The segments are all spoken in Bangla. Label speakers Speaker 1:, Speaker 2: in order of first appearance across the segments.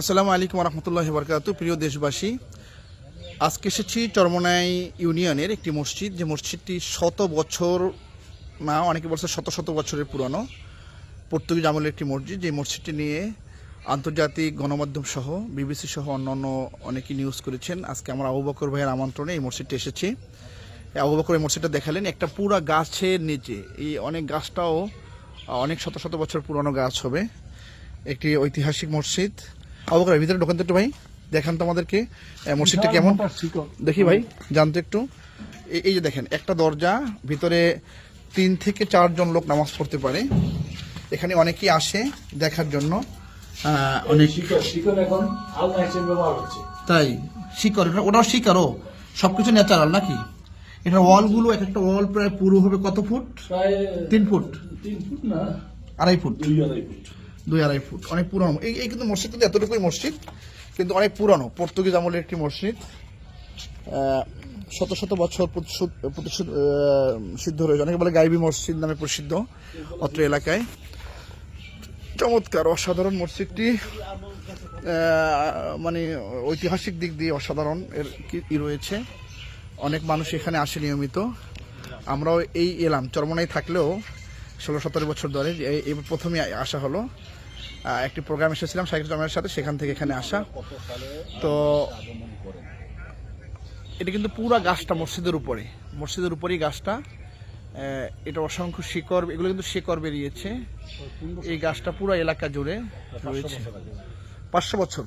Speaker 1: আসসালামু আলাইকুম রহমতুল্লাহি বরকাতু। প্রিয় দেশবাসী, আজকে এসেছি চরমোনাই ইউনিয়নের একটি মসজিদ, যে মসজিদটি শত বছর না, অনেকে বলছে শত শত বছরের পুরানো, পর্তুগিজ আমলের একটি মসজিদ। যে মসজিদটি নিয়ে আন্তর্জাতিক গণমাধ্যম সহ বিবিসি সহ অন্যান্য অনেকেই নিউজ করেছেন। আজকে আমরা আবু বকর ভাইয়ের আমন্ত্রণে এই মসজিদটি এসেছি। আবু বকর এই মসজিদটা দেখালেন, একটা পুরা গাছের নিচে, এই অনেক গাছটাও অনেক শত শত বছর পুরানো গাছ হবে, একটি ঐতিহাসিক মসজিদ। আবু বকর ভিতরে ঢোকান তো একটু ভাই, দেখান তো আমাদেরকে মসজিদটা কেমন, দেখি ভাই, জানতো একটু। এই যে দেখেন, একটা দরজা, ভিতরে 3 থেকে 4 জন লোক নামাজ পড়তে পারে। এখানে অনেকেই আসে দেখার জন্য। অনেক
Speaker 2: এখন আলনা হিসেবে ব্যবহার হচ্ছে।
Speaker 1: তাই শিকড়, ওটাও শিকড়ও, সবকিছু ন্যাচারাল নাকি? এটা ওয়ালগুলো, এক একটা ওয়াল প্রায় পুরো হবে কত ফুট?
Speaker 2: প্রায়
Speaker 1: 3 ফুট,
Speaker 2: 3 ফুট না,
Speaker 1: 2.5 ফুট,
Speaker 2: 2.5 ফুট,
Speaker 1: 2.5 ফুট, অনেক পুরনো। এই কিন্তু মসজিদ কিন্তু এতটুকুই মসজিদ, কিন্তু অনেক পুরনো, পর্তুগিজ আমলের একটি মসজিদ। শত শত বছর সিদ্ধ রয়েছে। অনেকে বলে গাইবি মসজিদ নামে প্রসিদ্ধ অত্র এলাকায়। চমৎকার, অসাধারণ মসজিদটি, মানে ঐতিহাসিক দিক দিয়ে অসাধারণ এর কি রয়েছে। অনেক মানুষ এখানে আসে নিয়মিত। আমরাও এলাম, চরমোনাই থাকলেও 16-17 বছর ধরে এই প্রথমে আসা হলো। একটি প্রোগ্রাম এসেছিলাম শাইখ জামালের সাথে, সেখান থেকে এখানে আসা। তো এটা কিন্তু পুরা গাছটা মসজিদের উপরেই গাছটা। এটা অসংখ্য শিকড়, এগুলো কিন্তু শিকড় বেরিয়েছে। এই গাছটা পুরো এলাকা জুড়ে রয়েছে। 500 বছর,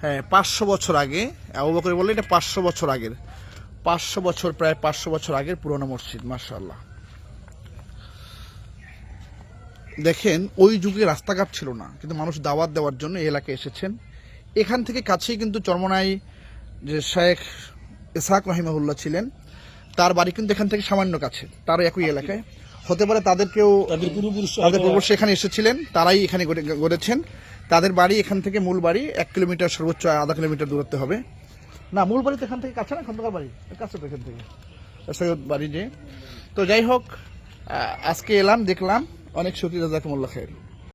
Speaker 1: হ্যাঁ 500 বছর আগে। আবু বকর বললে এটা 500 বছর আগের, 500 বছর, প্রায় 500 বছর আগের পুরনো মসজিদ। মাশাআল্লাহ, দেখেন ওই যুগে রাস্তাঘাট ছিল না, কিন্তু মানুষ দাওয়াত দেওয়ার জন্য এই এলাকায় এসেছেন। এখান থেকে কাছেই কিন্তু চরমোনাই যে শেখ ইসহাক রহিমাহুল্লাহ ছিলেন, তার বাড়ি কিন্তু এখান থেকে সামান্য কাছে, তারও একই এলাকায়। হতে পারে তাদের পূর্বপুরুষ এখানে এসেছিলেন, তারাই এখানে গড়েছেন। তাদের বাড়ি এখান থেকে, মূল বাড়ি 1 কিলোমিটার, সর্বোচ্চ আধা কিলোমিটার দূরত্ব হবে। না, মূল বাড়ি তো এখান থেকে কাছে না, খন্দকার বাড়ি কাছে তো এখান থেকে, সৈয়দ বাড়ি যে। তো যাই হোক, আজকে এলাম, দেখলাম, অনেক শুকরিয়া, জাযাকুমুল্লাহ খাইর।